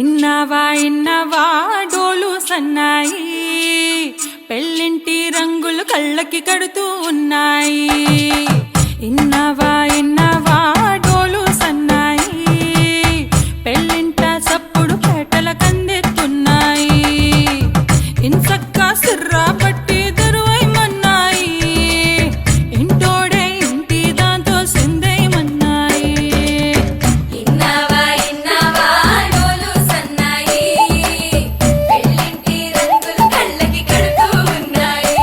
ఇన్నవా ఇన్నవా డోలు సన్నాయి, పెళ్ళింటి రంగులు కళ్ళకి కడుతూ ఉన్నాయి. ఇన్నవా ఇన్నవా డోలు సన్నాయి, పెళ్ళింట చప్పుడు పేటల కందెత్తున్నాయి. ఇన్సక్క సిర్రా పట్టి దరువైమన్నాయి, ఇంటోడే ఇంటి దాంతో సిందేయమన్నాయి. ఇన్నవా ఇన్నవా డోలు సన్నాయి, పెళ్ళింటి రంగులు కళ్ళకి కడుతూ ఉన్నాయి.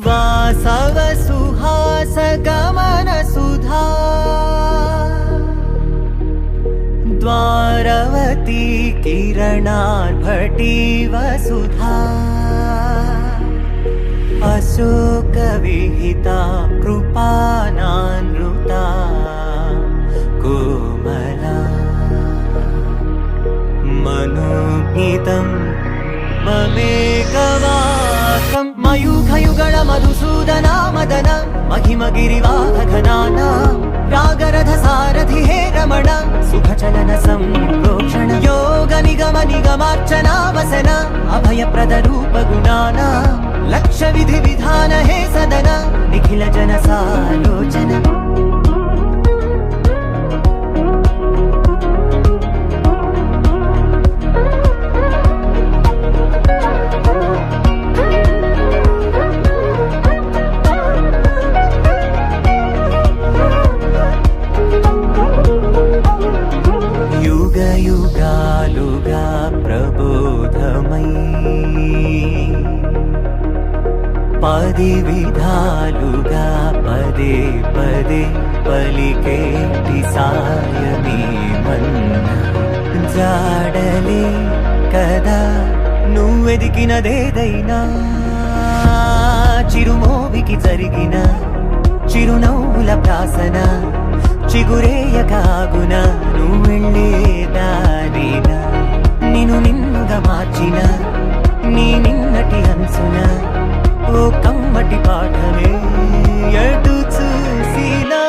वासव सुहास गमन सुधा, द्वारवती किरणार्भटी वसुधा, अशोक विहिता कृपानानृता कोमला, मनोगीतं ममेकवाकं मयूखयुगळ मधुसूदना मदन महिमगिरिवाहघनाना रागरथ सारथि हे रमण सुखचलन संप्रोक्षण योग निगम निगमार्चना वसन अभयप्रद रूप गुणाना लक्ष्य विधि विधान हे सदन निखिल जन सालोचन. युगालुगा प्रबोधमयी पदि विधालुगा पदे पदे पलिकेटि सायमे मन्न जाडले कदा నువ్వెదికినదేదైనా చిరుమోవికి జరిగిన చిరునవ్వుల ప్రాసన చిగురేయకాగున నువ్వెళ్ళేదానేనా నిన్ను నిన్నుగా మార్చిన నీ నిన్నటి అంచున ఓ కమ్మటి పాఠమే ఎటు చూసినా.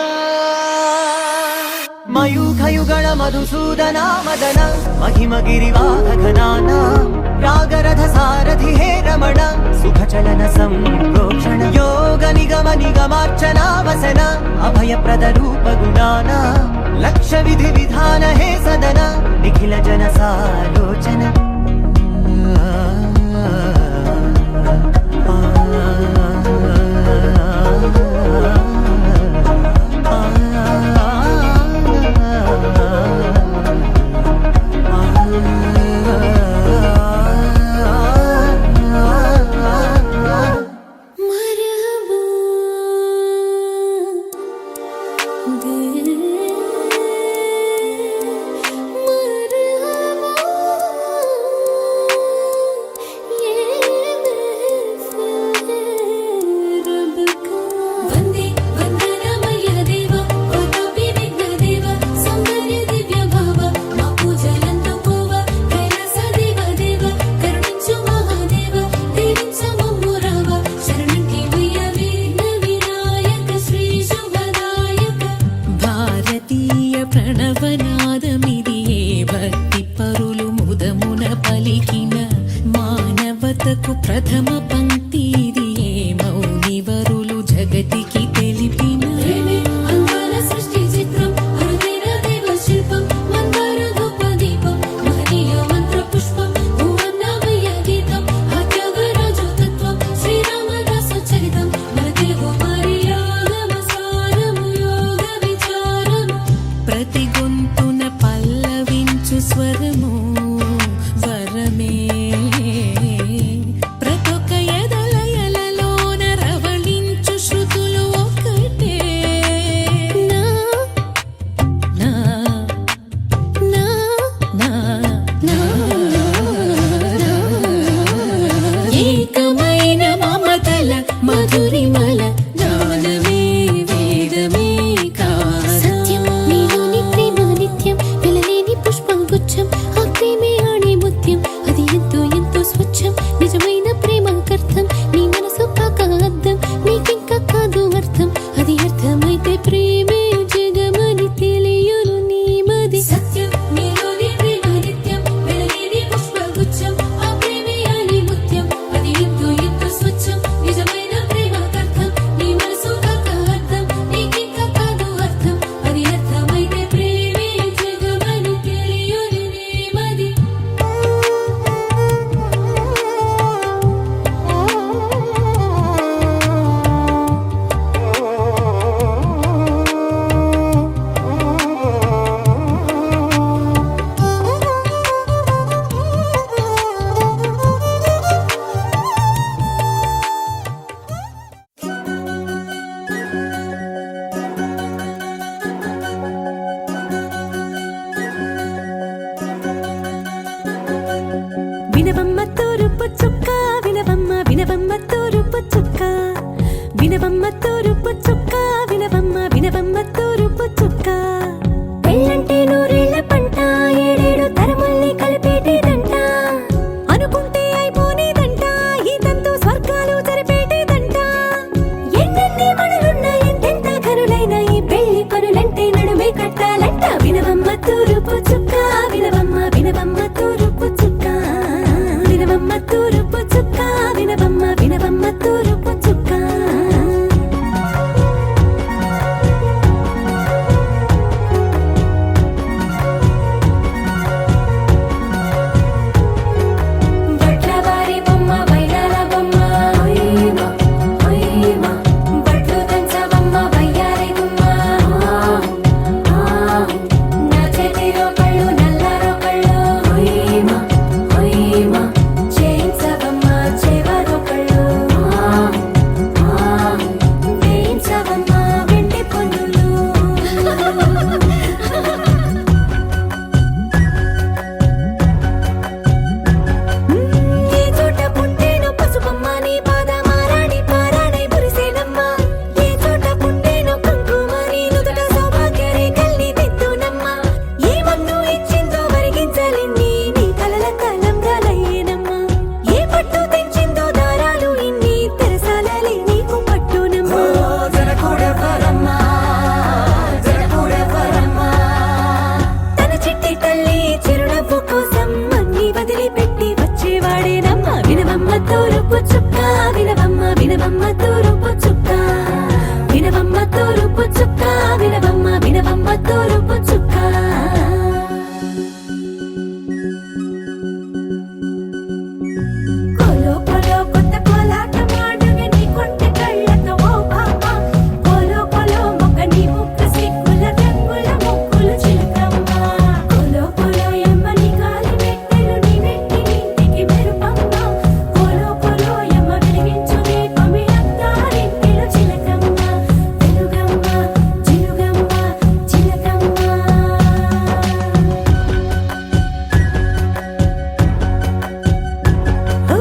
మయూఖయుగళ మధుసూదనా మదన महिमगिरिवाहघनाना रागरथ सारथि हे रमण सुखचलन संप्रोक्षण योग निगम निगमार्चना वसन अभयप्रद रूप गुणाना लक्ष्य विधि विधान हे सदन निखिल जन सालोचन. నీకింకా కాదు అర్థం, అది అర్థమైతే ప్రేమే జగమని తెలియను నీ మది. సత్యం నీలోని ప్రేమ నిత్యం, వెలగేది పుష్పగుచ్చం, ఆ ప్రేమే అని ముత్యం, అది ఎంతో ఎంతో స్వచ్ఛం, నిజమైన ప్రేమకర్థం, నీ మనసు కాక అర్థం, నీకింకా కాదు అర్థం, అది అర్థమైతే ప్రేమే జగమని తెలియను నీ మది. వినవమ్మ తూరుపు చుక్క, వినవమ్మ వినవమ్మ తూరుపు చుక్క, వినవమ్మ తూరుపు చుక్క, వినవమ్మ వినవమ్మ తూరుపు చుక్క. పెళ్ళంటే నూరేళ్ల పంట, ఏడేడు తరముల్ని కలిపేటేదంట, అనుకుంటే అయిపోనేదంట, ఈ తంతు స్వర్గాలు జరిపేటేదంట. ఎన్నెన్ని మనులున్న ఎంతెంత కనులైన ఈ పెళ్లి పనులంటే నడుమే కట్టాలంట. వినవమ్మ తూరుపు చుక్క, వినవమ్మ వినవమ్మ తూరుపు చుక్క, వినవమ్మ తూరుపు చుక్క, వినవమ్మ వినవమ్మ తూరుపు చుక్క. బట్లవారి బొమ్మ వైరాల బొమ్మ, ఓయమ్మ ఓయమ్మ, బట్లు దంచవమ్మ వయ్యారి గుమ్మ, నా చేతిలో కళ్ళు నల్లారో కళ్ళు, ఓయమ్మ ఓయమ్మ, చేయించవమ్మ చేవరో కళ్ళు, వేయించవమ్మ వెండి పన్నులు. ఏ చోట పుట్టేనో పసుపమ్మ నీ పాదమారాణి పారాణై పురిసేనమ్మ, ఏ చోట పుట్టేనో కుంకుమ నీ నుదుట సౌభాగ్య రేఖల్ని దిద్దునమ్మ, ఏ మన్ను ఇచ్చిందో వరిగించలిన్ని నీ కలల కలంగాలయ్యేనమ్మ, ఏ పట్టు తెంచిందో దారాలు ఇన్ని తెరసాలలే నీకు పట్టునమ్మ. జనకుడెవరమ్మా, జనకుడెవరమ్మా, తన చిట్టి తల్లి చిరునవ్వు కోసం అన్ని వదిలిపెట్టి వచ్చేవాడేనమ్మ. వినవమ్మ తూరుపు చుక్క, వినవమ్మ వినవమ్మ తూరుపు చుక్క, వినవమ్మ తూరుపు చుక్క, వినవమ్మ వినవమ్మ తూరుపు చుక్క. కోలో కోలో కొత్త కోలాటం ఆడవే నీ కొంటె కళ్ళతో ఓ బామ్మ, కోలో కోలో మొక్క నీ ముక్కు సిగ్గుల రంగుల ముక్కులు చిలకమ్మ, కోలో కోలో ఎమ్మ నీ కాలి మెట్టెలు నీ వెట్టి నింటికి మెరుపమ్మ, కోలో కోలో ఎమ్మ వెలిగించు దీపమి అత్తారింటిలో చిలకమ్మ, వెలుగమ్మ చిలుగమ్మ చిలకమ్మ. ఓ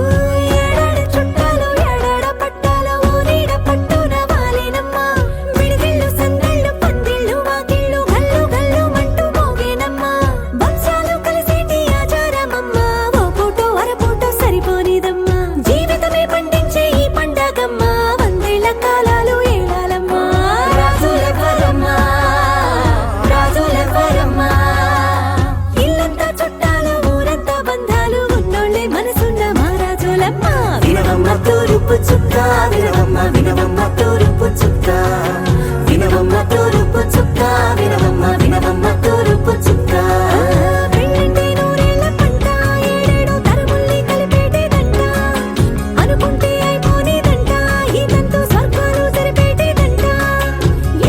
ఏడాడ చుట్టాలు ఏడాడ పట్టాలు ఊరీడ పట్టున వాలేనమ్మ, విడిదిళ్ళు సందళ్ళు పందిళ్ళు వాకిళ్ళు గల్లు గల్లు మంటూ మోగేనమ్మ, వంశాలు కలిసేటి ఆచారమమ్మ, ఓ పూటో అరపూటో సరిపోనిదమ్మ, జీవితమే పండించే ఈ పండగమ్మ, వందేళ్ల కాలాలు ఏలాలమ్మ. రాజులెవరమ్మా, రాజులెవరమ్మా, ఇల్లంతా చుట్టాలు ఊరంతా బంధాలు ఉన్నోళ్ళే మనసున్న మహారాజులమ్మ. వినవమ్మ తూరుపు చుక్క, వినవమ్మ వినవమ్మ తూరుపు చుక్క, వినవమ్మ తూరుపు చుక్క, వినవమ్మ వినవమ్మ తూరుపు చుక్క. పెళ్ళంటే నూరేళ్ల పంట, ఏడేడు తరముల్ని కలిపేటేదంట, అనుకుంటే అయిపోనేదంట, ఈ తంతు స్వర్గాలు జరిపేటేదంట.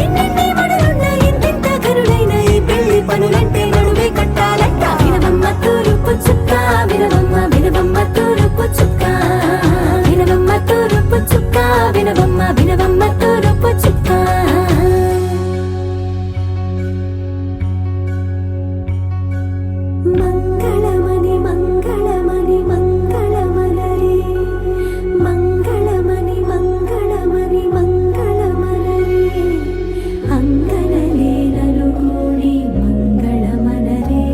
ఎన్నెన్ని మడులున్న ఎంతెంత కరులైన ఈ పెళ్లి పనులంటే నడుమే కట్టాలంట. వినవమ్మ తూరుపు చుక్క, వినవమ్మ వినవమ్మ తూరుపు చుక్క, వినవమ్మ తూరుపు చుక్క, వినవమ్మ వినవమ్మ తూరుపు చుక్క. మంగళమని మంగళమని మంగళమనరే, మంగళమని మంగళమని మంగళమనరే, అంగనలే నలుగూడి మంగళమనరే,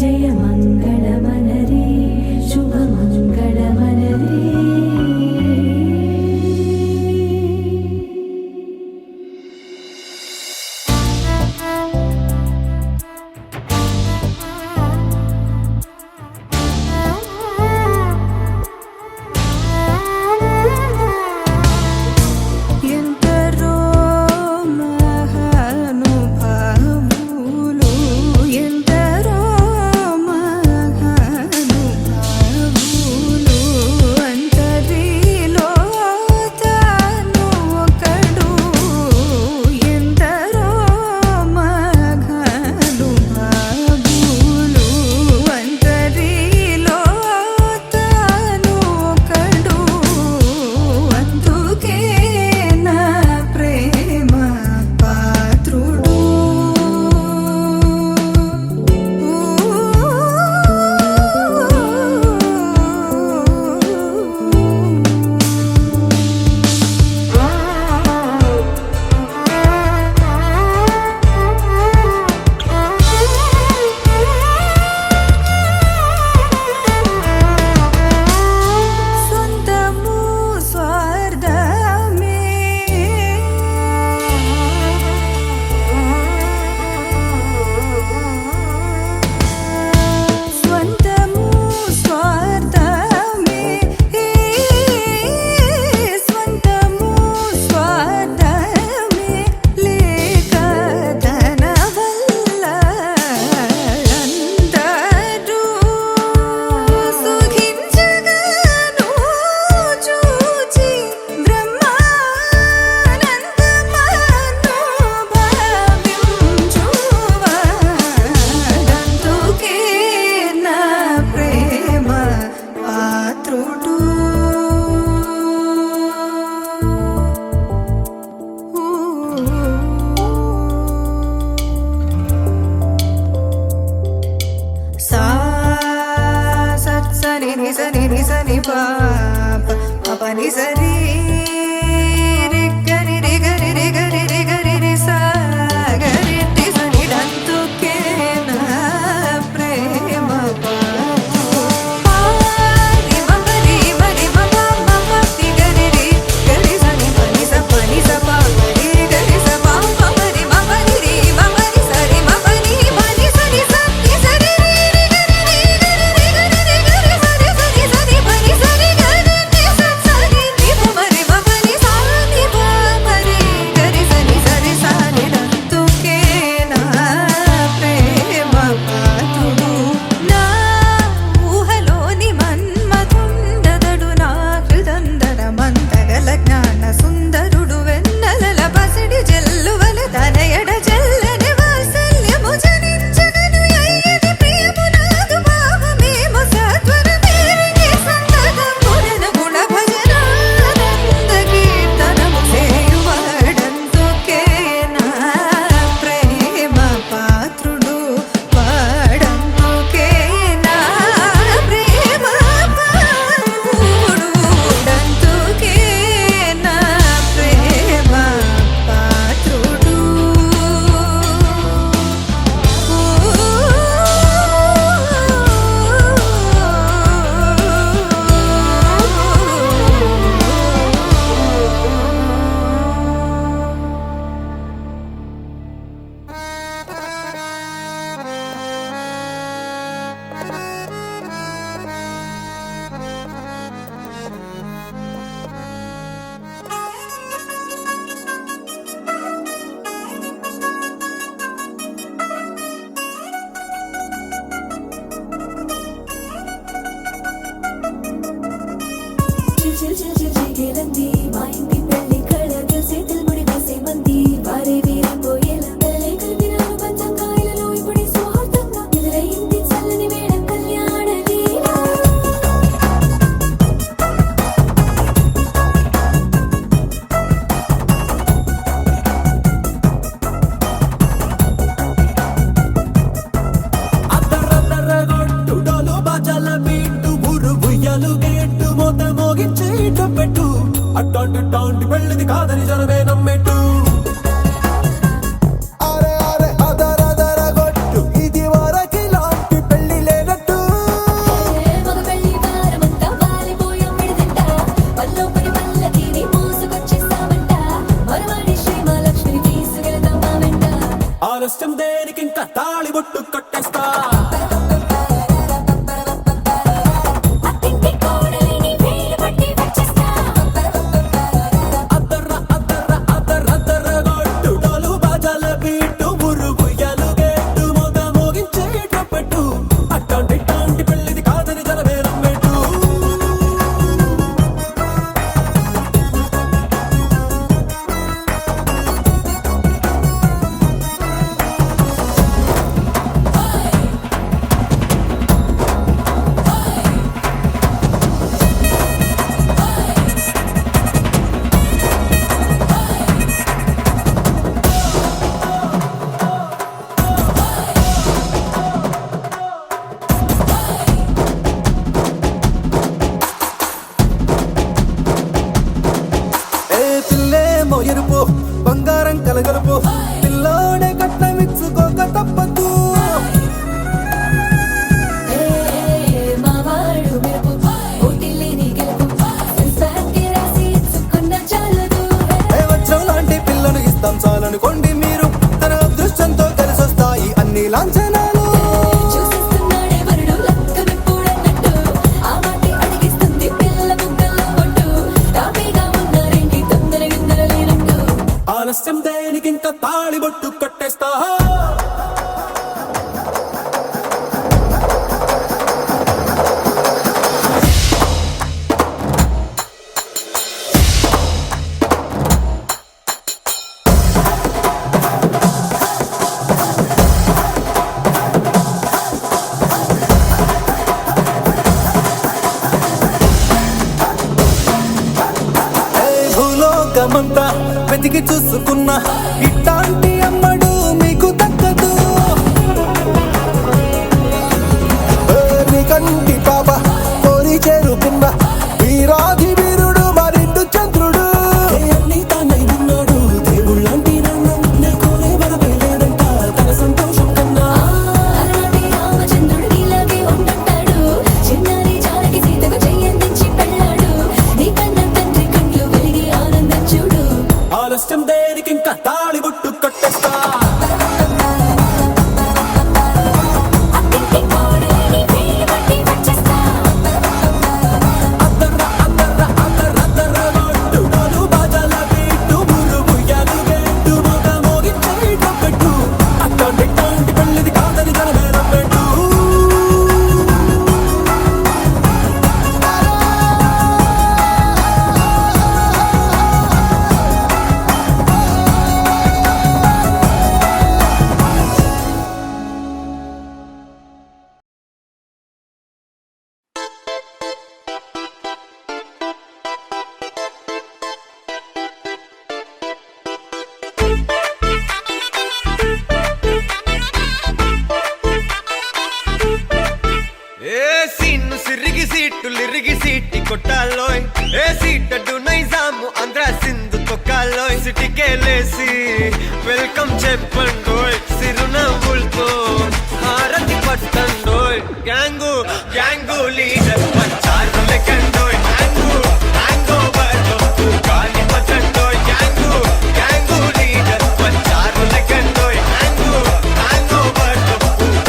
జయ మంగళమనరే, శుభ మంగళమనరే. ఇట్టాంటి పెళ్ళిది కాదని జనమే నమ్మేట్టు అరే అరే అదర గొట్టు ఇది వరకి లాంటి పెళ్లి లేనట్టు మగ పెళ్లి వారమంతా వాలిపోయాం విడిదింట పల్లోపడి పల్లకిని మోసుకొచ్చేస్తామంట మరవాడి శ్రీమహాలక్ష్మిని తీసుకెళ్తాం మా వెంట ఆలస్యం దేనికి ఇంకా తాళి బొట్టు కట్టేస్తా అత్తింటి కోడలిని వేలు పట్టి వచ్చేస్తా అద్దర గొట్టు డోలు బాజాల బీటు మురుగు ఎలుగేట్టు మొగ మోగించేటప్పుడు అట్టాంటి ఇట్టాంటి పెళ్ళిది కాదని జనమే నమ్మేట్టు ఏ పిల్లేమో ఎరుపు బంగారం కలగలుపు పిల్లోడే కట్నమిచ్చుకోక తప్పదు మా వాడు మెరుపు ఓటిల్లేని గెలుపు సెన్సార్కి రాసి ఇచ్చుకున్న చాలదు ఏ వజ్రం లాంటి పిల్లను ఇస్తాం చాలనుకోండి మీరు తన అదృష్టంతో కలిసొస్తాయి అన్ని లాంఛనాలు చూసేస్తున్నాడే వరుడు లక్క విప్పుడన్నట్టు ఆ మాటి అడిగిస్తుంది పిల్ల ముగ్గల్లో కొట్టు టాపీగా ఉన్నారేంటి తొందర గిందర లేనట్టు ఆలస్యం దేనికి ఇంకా తాళి బొట్టు కట్టేస్తా భూలోకమంతా వెతికి చూసుకున్నా ఇట్టాంటి అమ్మడు మీకు దక్కదు నీ కంటి పాప కోరి చేరుకున్న వీరాధి వీరుడు మరిండు చంద్రుడు అన్ని తానై ఉన్నాడు దేవుళ్ళంటి నన్ను నే కోరే వరమే లేదంట తన సంతోషం కన్నా అలనాటి రామచంద్రుడు నీలాగే ఉండంటాడు చిన్నారి జానకి సీతకు చెయ్యందించి పెళ్ళాడు నీ కన్న తండ్రి కండ్లు వెలిగి ఆనందం చూడు ఆలస్యం దేనికి ఇంకా తాళి బొట్టు కట్టేస్తా అత్తింటి కోడలిని వేలు పట్టి వచ్చేస్తా అద్దర గొట్టు డోలు బాజాల బీటు మురుగు ఎలుగేట్టు మొగ మోగించేటప్పుడు అట్టాంటి ఇట్టాంటి పెళ్ళిది కాదని జనమే నమ్మేట్టు ఏ సీన్ను సిరిగి సీటులిరిగి సీటి కొట్టాలోయ్ ఏ సీటడు నైజాము ఆంధ్ర సింధు తొక్కాలోయ్ సిటీకేలేసి వెల్కమ్ చెప్పండోయ్ సిరునవ్వులతో హారతి పట్టండోయ్ గ్యాంగు గ్యాంగు లీడర్ పంచారు లెక్కండోయ్ హ్యాంగు హ్యాంగ్ ఓవర్ గాలి పట్టండోయ్ గ్యాంగు గ్యాంగు లీడర్ పంచారు లెక్కండోయ్ హ్యాంగు హ్యాంగ్ ఓవర్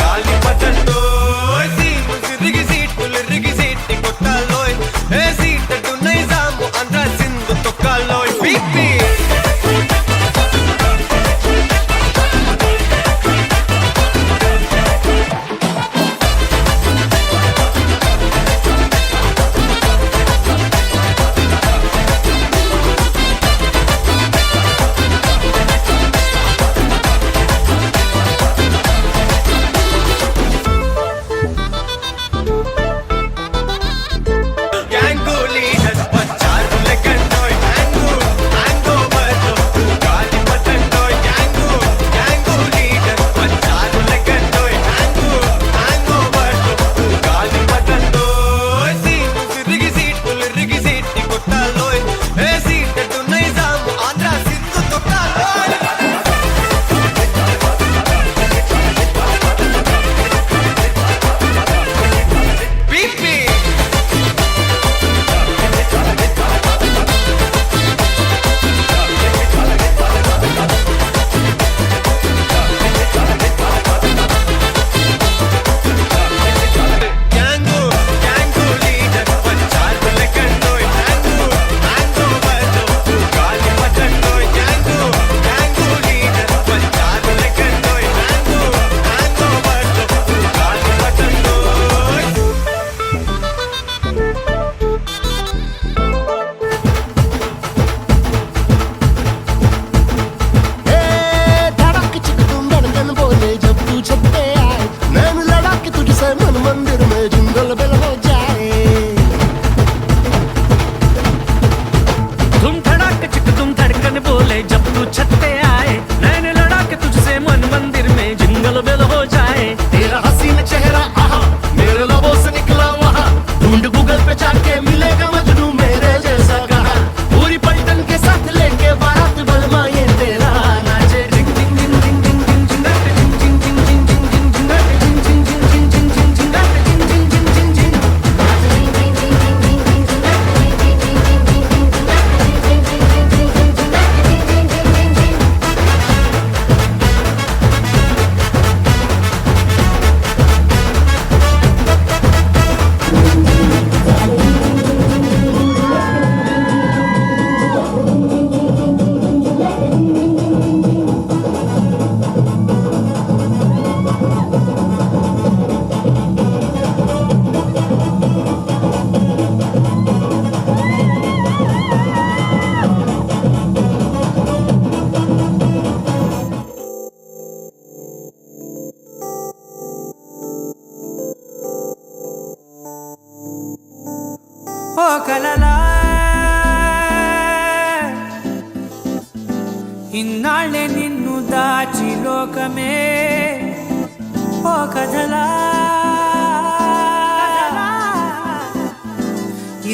గాలి పట్టండోయ్ సీను సిరిగి సీటులిరిగి సీటి కొట్టాలోయ్ ఏ సీటడు నైజాము ఆంధ్ర సింధు తొక్కాలోయ్ బీపీ नाचक तुम धड़कन बोले जब तू छत पे आए नैन लड़ा के तुझसे मन मंदिर में जिंगल बेल हो जाए तेरा हसीन चेहरा आहा मेरे लबों से निकला वहाँ ढूंढ गूगल पे जाके मिलेगा मजनू मेरे जैसा कहा पूरी पलटन के साथ लेके बारात बलमा ये तेरा नाचे डिंग डिंग डिंग डिंग डिंग डिंग डिंग डिंग डिंग डिंग डिंग डिंग डिंग डिंग डिंग ఓ కలలా ఇన్నాళ్ళే నిన్ను దాచి లోకమే ఓ కథలా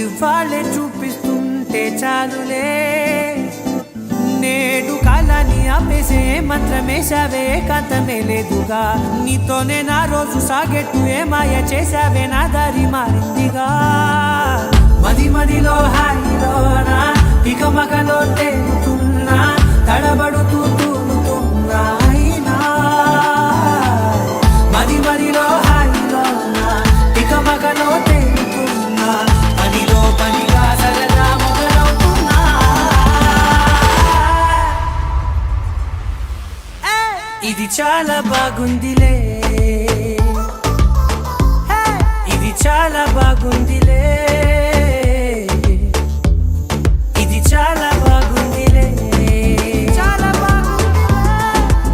ఇవాళ్ళే చూపిస్తుంటే చాలులే నేడు కాలాన్ని ఆపేసే మంత్రమేశావే కాంతమే లేదుగా నీతోనే నా రోజు సాగెట్టు ఏ మాయ చేశావే నా దారి మారిందిగా మది మదిలో హాయిలోనా ఇక మగలో తేలుతున్నా తడబడుతూ తూలుతున్నా అయినా మది మదిలో హాయిలోనా ఇక మగలో తేలుతున్నా పనిలో పనిగా సరదా మొదలవుతున్నా ఇది చాలా బాగుందిలే ఇది చాలా బాగుందిలే ఇది చాలా బాగుందిలే చాలా బాగుందిలే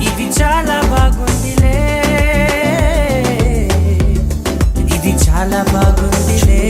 ఇది చాలా బాగుందిలే ఇది చాలా బాగుందిలే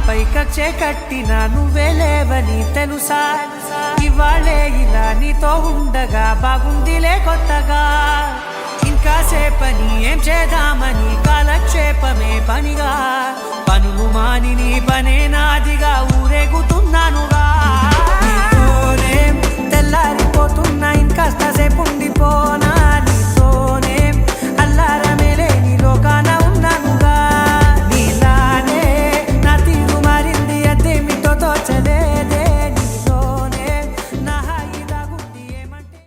పైకచ్చే కట్టినా నువ్వే లేవని తెలుసా ఇవాళే ఇలా నీతో ఉండగా బాగుందిలే కొత్తగా ఇంకా సేపని ఏం చేద్దామని కాలక్షేపమే పనిగా పనులు మాని నీ పనే నాదిగా ఊరేగుతున్నానుగా నీతోనే తెల్లారిపోతున్నా ఇంకాస్త సేపు ఉండిపోనా నీతోనే అల్లారమే లేని లోకాన ఉన్నానుగా నీలానే నా తీరు మారింది అదేమిటో తోచలేదే నీలోనే నా హాయి దాగుంది ఏమంటే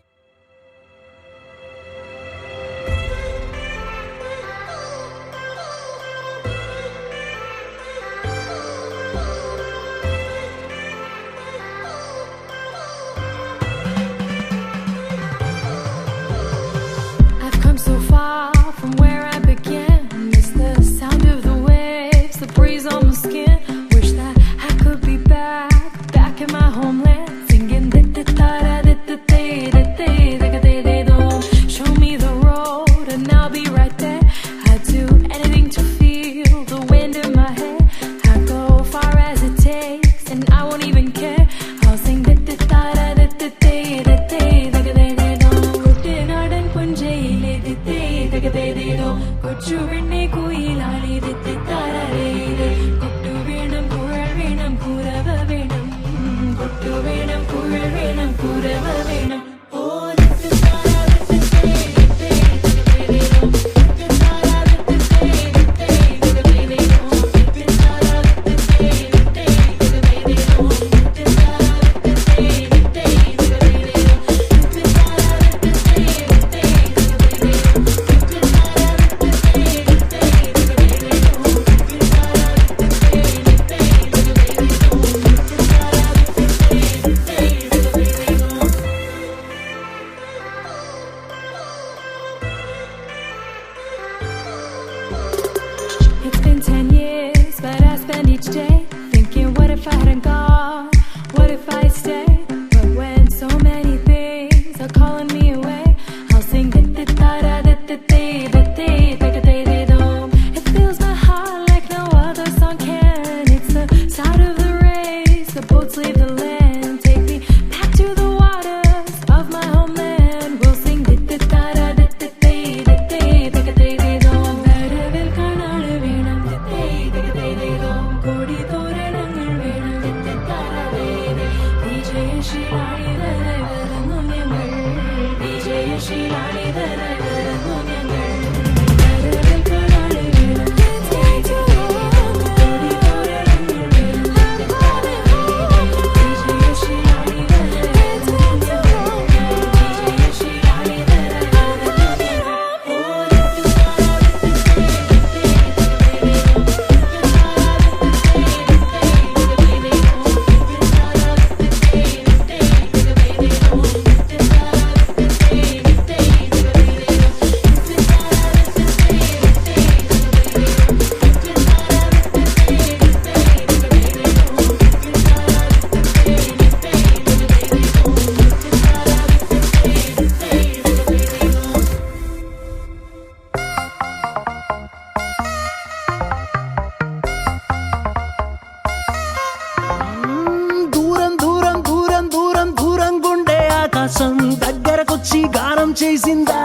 దూరం దూరం దూరం దూరం దూరం గుండె ఆకాశం దగ్గరకొచ్చి గానం చేసిందా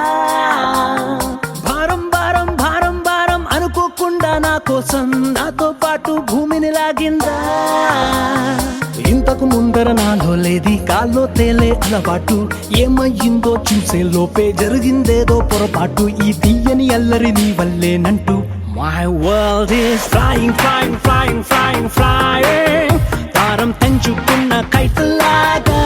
భారం భారం భారం భారం అనుకోకుండా నా కోసం నాతో పాటు భూమిని లాగిందా ఇంతకు ముందర నాలో లేది కాల్లో తేలే అలవాటు ఏమయ్యిందో చూసే లోపే జరిగిందేదో పొరపాటు ఈ తీయని అల్లరి నీ వల్లేనంటూ My world is flying, flying, flying, flying, flying. Taram tenchukunna kaitalaga.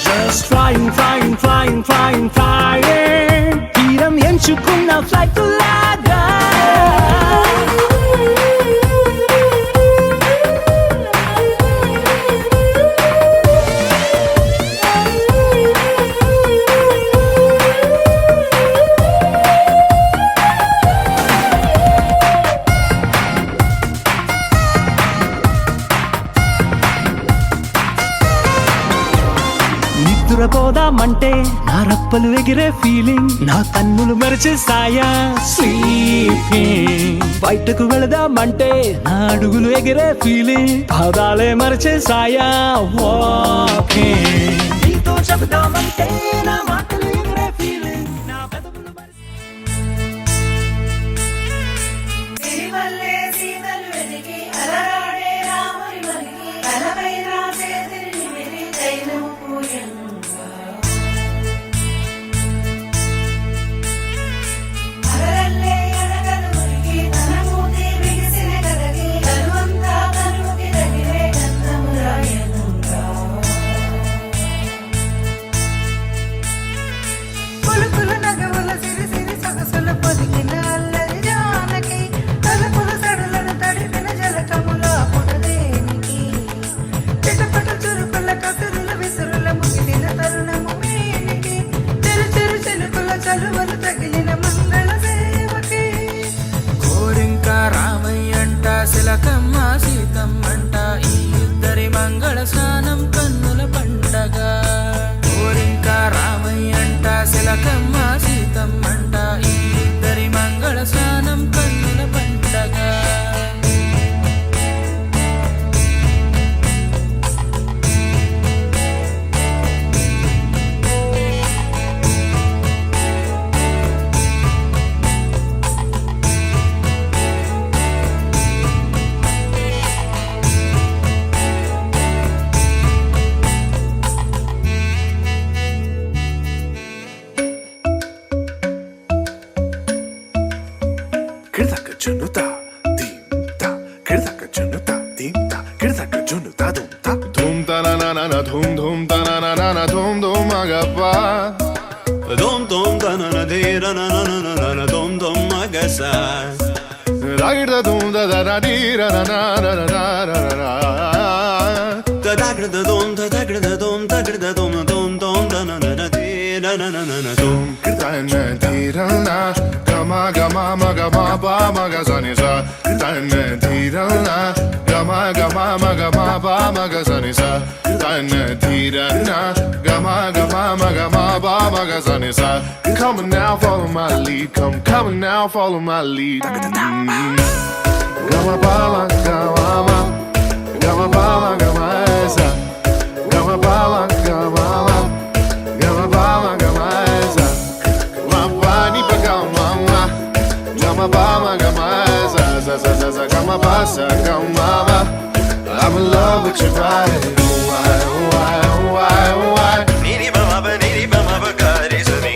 Just flying, flying, flying, flying, flying. Teeram enchukunna flight laga. నిద్రపోదామంటే నా రప్పలు ఎగిరే ఫీలింగ్ నా కన్నులు మెరిచేస్తాయా స్లీపింగ్ బయటకు వెళదామంటే నా అడుగులు ఎగిరే ఫీలింగ్ పాదాలే మరిచేస్తాయా వాకింగ్ నీతో చెబుదామంటే నా మాటలు ఎగిరే ఫీలింగ్ నా పెదవులు సిరిమల్లె సీతలు వెతికి అలరాడే రాముని మరికి తలపైన చేతిని మెరి తైలము పూయంగా అలరల్లే అడగలు మురికి తన మూతి బిగిసిన కదకి కరువంతా కరువుకి తగిలే గంధము రాయనుగా పులుపుల నగవుల సిరి సిరి సొగసుల పొదిగిన అల్లరి జానకి తలుపుల సడులను తడిపిన జలకముల పుటదేనికి చిటపట చురుకుల కసురుల విసురుల ముగిలిన తరుణము మేనికి చెరు చెరు చెలుకుల చలువలు తగిలిన మంగళ సేవకి కోరింక రామయ్యంట శిలకమ్మ సీతమ్మంట ఈ ఇద్దరి మంగళ స్నానం కన్నుల పండగ కోరింక రామయ్యంట శిలకమ్మ సీతమ్మంట ఈ ఇద్దరి మంగళ స్నానం కన్నుల పండగ Kirdaka junuta, dimta. Kirdaka junuta, dimta. Kirdaka junuta, dumta. Dum ta na na na na, dum dum ta na na na na, dum dum agappa. Dom dom da na na de ra na na na na na dom dom magasa. Da da dum da da da di ra na na na na na na na. Da da da dom da da da dom da da dom dom dom da na na na de ra na na na na dom. Kirtana dirana, gama gama maga ma ba maga zani sa. Kirtana dirana, gama gama maga ma ba maga zani sa. Kirtana dirana, gama gama maga ma ba maga zani sa. Come on now, follow my lead. Come on now, follow my lead. Gama bala gama, gama bala gama sa. Gama bala gama, gama bala gama sa. Mabani pa gama, gama bala gama sa sa sa sa sa gama basa gama. I'm in love with your body. Why, why, why, why? Niri ba ma ba niri ba ma ba ga re sa ni.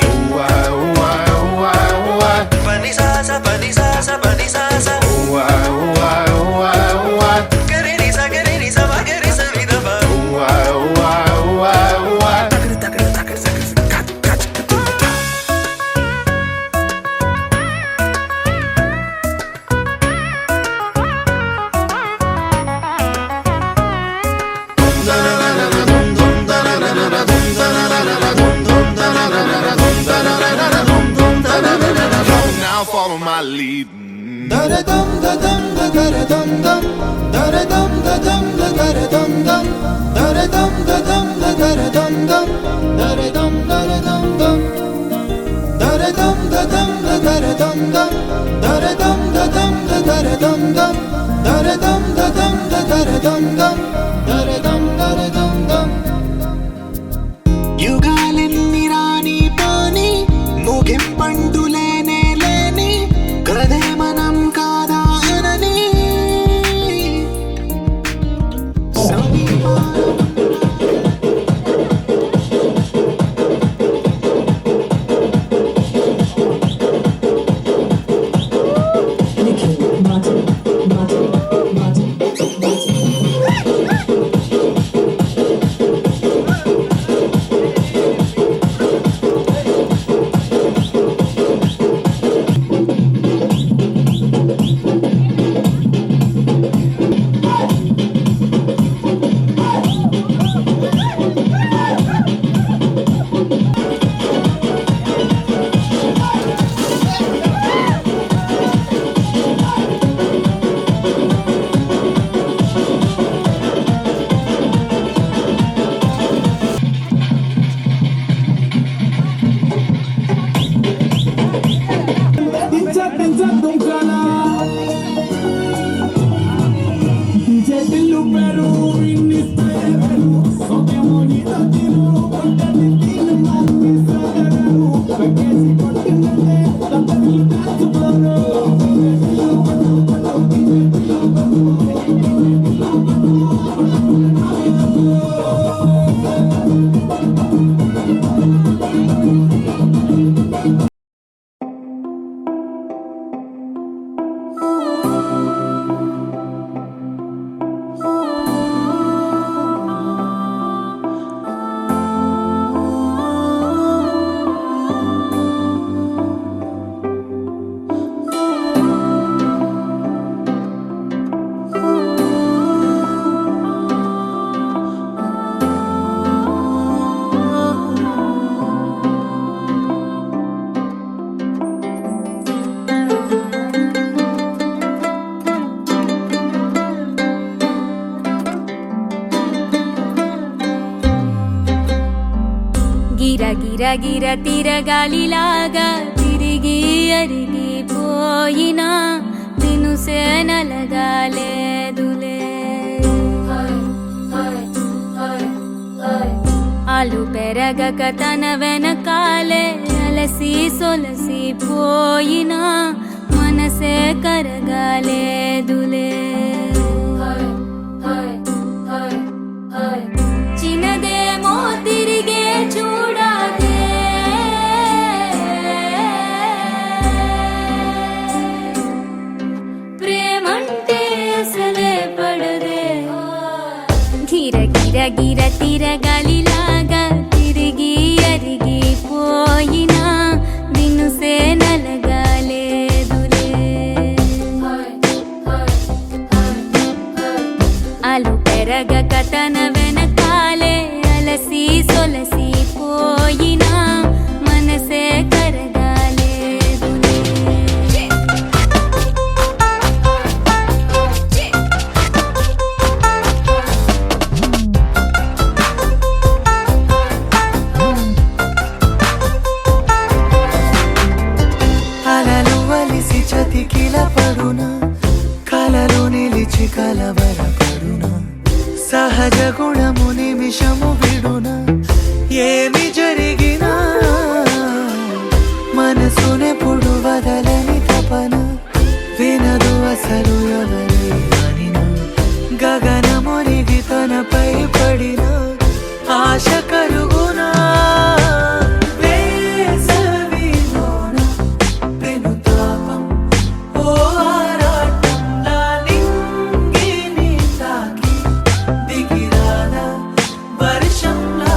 గాలి దరదం దదం దరదం దం దరదం దదం దరదం దం దరదం దదం దరదం దం దరదం దరదం దం దరదం దదం దరదం దం దరదం దదం దరదం దం దరదం దదం దరదం దం దరదం దరదం దం యుగాలెన్ని రాని పోని ముగింపండు లేనే లేని కదే మనం కాదా అనని గిర గిర తిరగాలిలాగా తిరిగి అరిగిపోయినా దినుసే నలగాలేదులే ఆలు పెరగక తన వెనకాలే అలసి సొలసి పోయినా మనసే కరగాలేదులే చిన్నదేమో తిరిగే చూడాదే ప్రేమంటే అసలే పడదే గిర గిర గిర తిరగాలిలాగా తిరిగి అరిగిపోయినా దినుసే నలగాలేదులే ఆలు పెరగక తన వెనకాలే అలసి సొలసి పోయినా మనసే కరగాలేదులే అలలు వలిసి చతికిల పడునా కలలు నిలిచి కలవరపడునా సహజ గుణము నిమిషము విడునా ఏమి జరిగినా మనసునెప్పుడు వదలని తపన వినదు అసలు ఎవరి అనినా గగనమునిగి తనపై పడిన ఆశ కలుగునా వేసవిలోన పెను తాపం ఓ ఆరాటంలా నింగిని తాకి దిగిరాదా వర్షంలా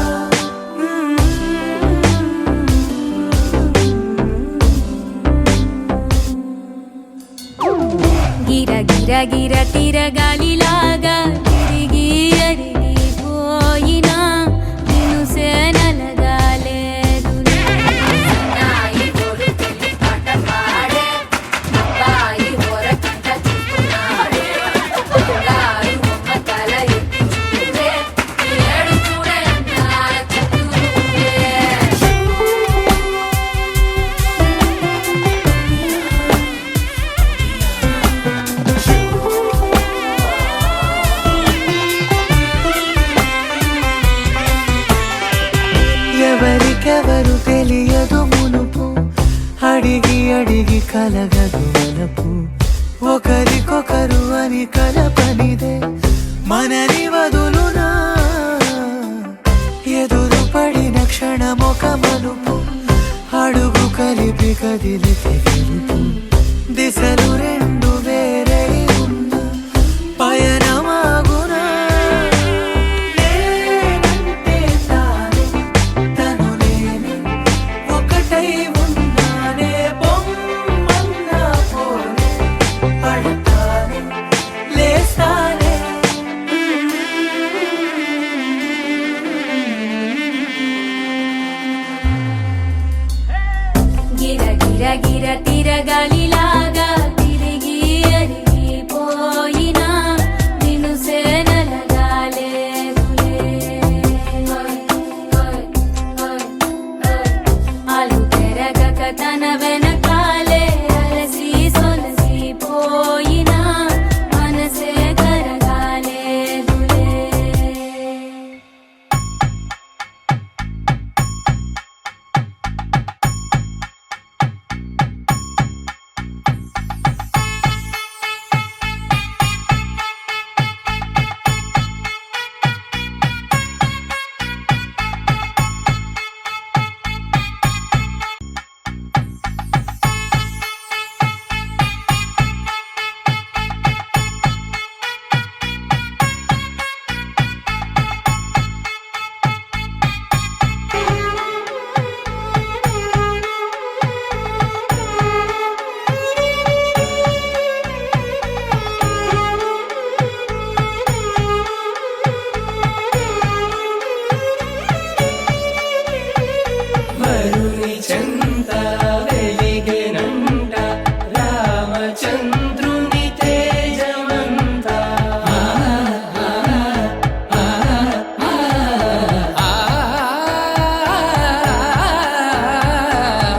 గిర గిర గిర తిరగాలిలాగా తిరిగి అరిగిపోయినా దినుసే నలగాలేదులే కలగదు వలపు ఒకరికొకరు అని కలపనిదే మనని వదులునా ఎదురు పడిన క్షణమొక మలుపు అడుగు కలిపి కదిలితే గెలుపు దిశలు రెండు వేరే ఉన్న పయనమాగునా నేనంటే తానే తను నేనే ఒకటై ఉన్నానే బొమ్మన్నా పోనే పడతానే లేస్తానే గిర గిర గిర తిరగాలిలాగా తిరిగి అరిగిపోయినా దినుసే నలగాలేదులే అలు పెరగక తన వెనకాలే అలసి సొలసిపోయినా మనసే కరగాలేదులే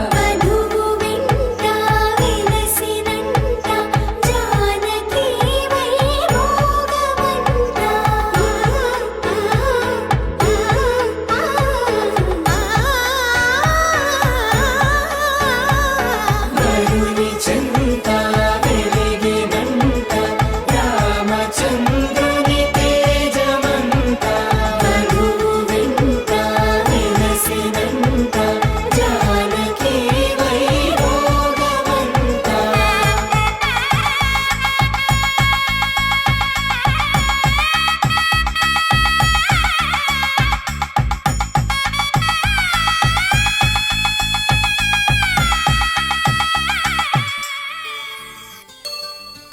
వధువు వెంట విలసినంట జానకి వైభోగమంట వరుని చెంత వెలిగినంట రామచంద్రుని తేజమంత వధువు వెంట విలసినంట జానకి వైభోగమంత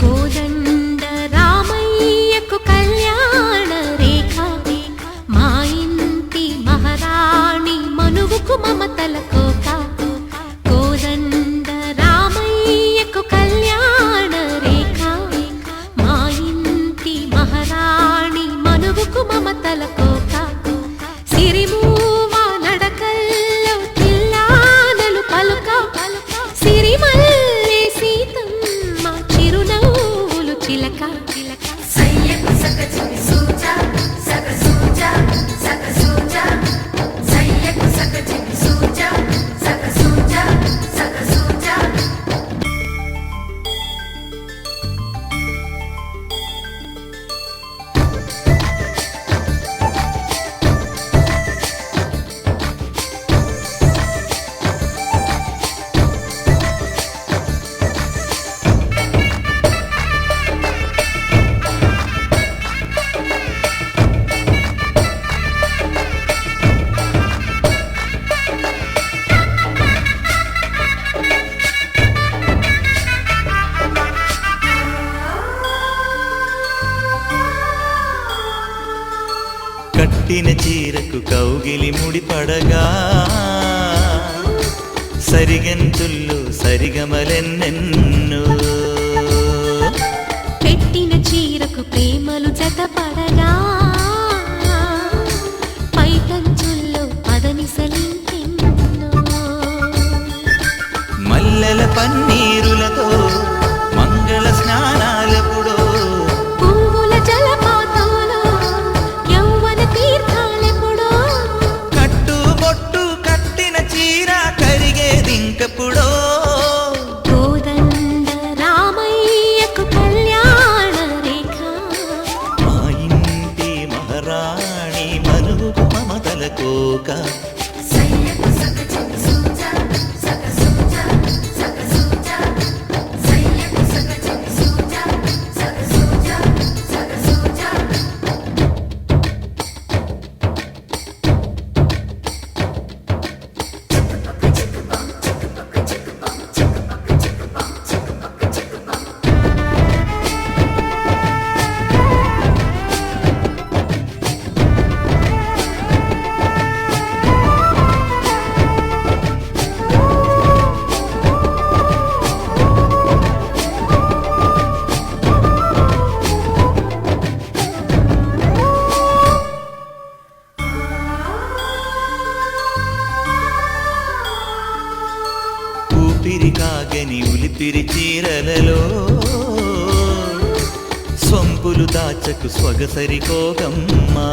కోదండ రామయ్యకు కళ్యాణ రేఖ మా ఇంటి మహారాణి మనువుకు మమతల కోక కోదండ రామయ్యకు కళ్యాణ రేఖ మా ఇంటి మహారాణి మనువుకు మమతల కోక సిరిమూవ నడకల్లో తిల్లానలు పలుక సిరిమల్లె సీతమ్మ చిరునవ్వులు చిలక సయ్యకు సకచికి సూచా సక సూచా సక సూచా సయ్యకు సకచికి సూచా సక సూచా సక సూచా కట్టిన చీరకు కౌగిలి ముడిపడగా సరిగంతుల్లో సరిగమలెన్నెన్నో పెట్టిన చీరకు ప్రేమలు జతపడగా పైకంచుల్లో పదనిసలింకెన్నో మల్లెల పన్నీరులతో మంగళ స్నానాలెప్పుడో పువ్వుల జలపాతంలో యౌవన తీర్థాలెప్పుడో కట్టు బొట్టు కట్టిన చీర కరిగేదింకప్పుడో కోదండ ఊపిరి కాగని ఉలిపిరి చీరలలో స్వంపులు దాచకు స్వగసరి కోగమ్మా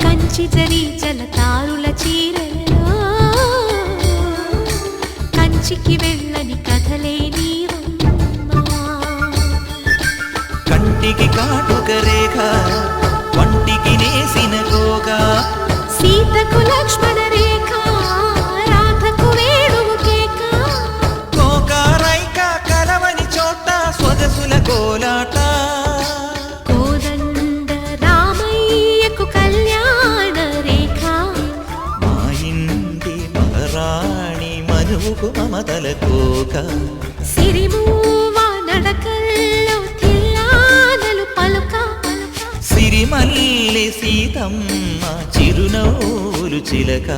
కంచి జరి జలతారుల చీరలలో కంచికి వెళ్ళని కథలే నీవమ్మా కంటికి కాటుక రేఖ వంటికి నేసిన గోగా సీతకు లక్ష్మణ రేఖ రాధకు వేణువు కేక కోకారైక కలవని చోట స్వగసుల కోలాట కోదండ రామయ్యకు కళ్యాణ రేఖ మా ఇంటి మహారాణి మనువుకు మమతల కోక సిరిమూవ నడకల్లో తిల్లానలు పలుక సిరిమల్లి సీతమ్మ చిరునవ్వులు చిలక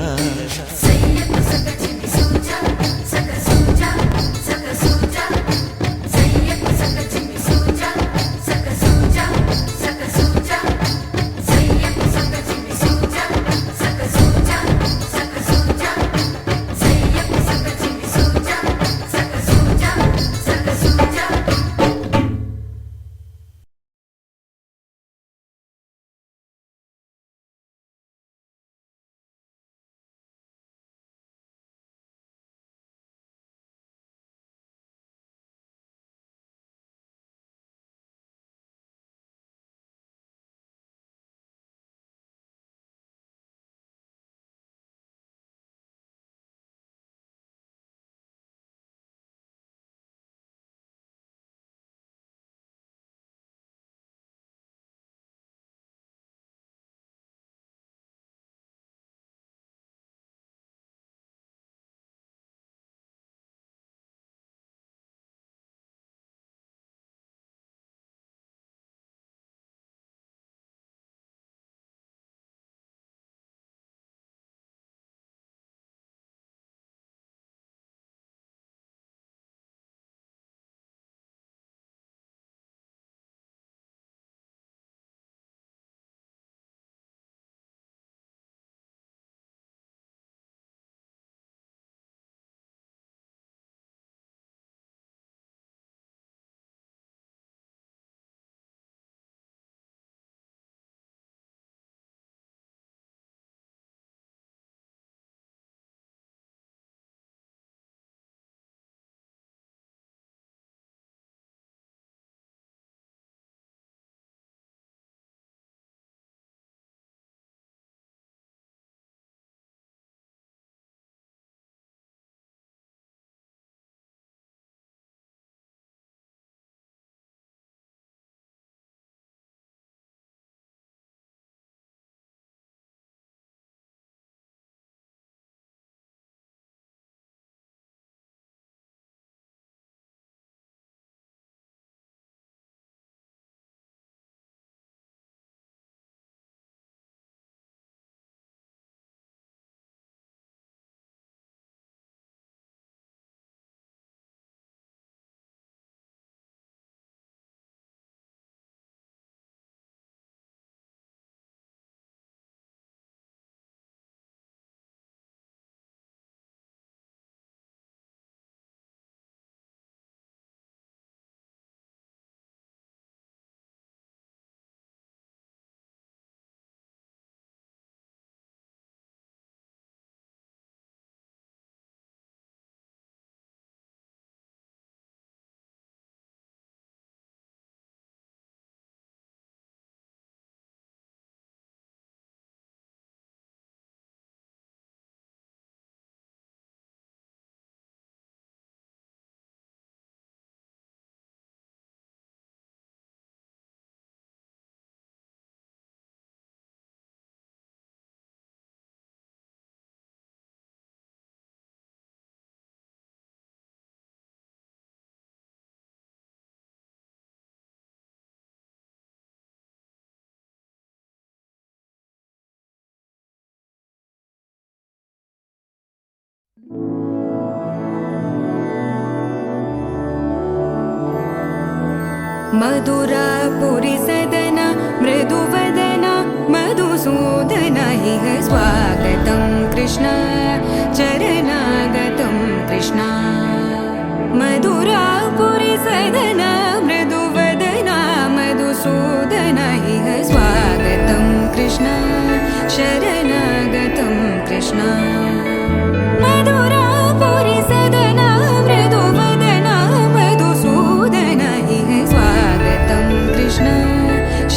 मधुरापुरी सदन मृदुवदन मधुसूदन इह स्वागतं कृष्ण चरणागतं कृष्ण मधुरापुरी सदना मृदुवदना मधुसूदन इह स्वागतं कृष्ण शरणागतं कृष्ण मधुरापुरी सदना मृदुवदना मधुसूदन इह स्वागतं कृष्ण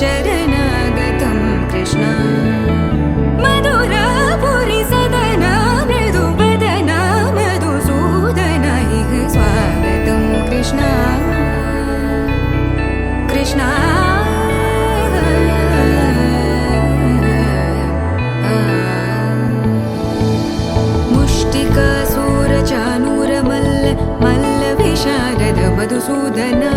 शरणागतं कृष्ण मधुरापुरी सदना मृदुवदना मधुसूदन इह स्वागतं कृष्ण कृष्ण मुष्टिकासूरचानूरमल्ल मल्लविशारद मधुसूदना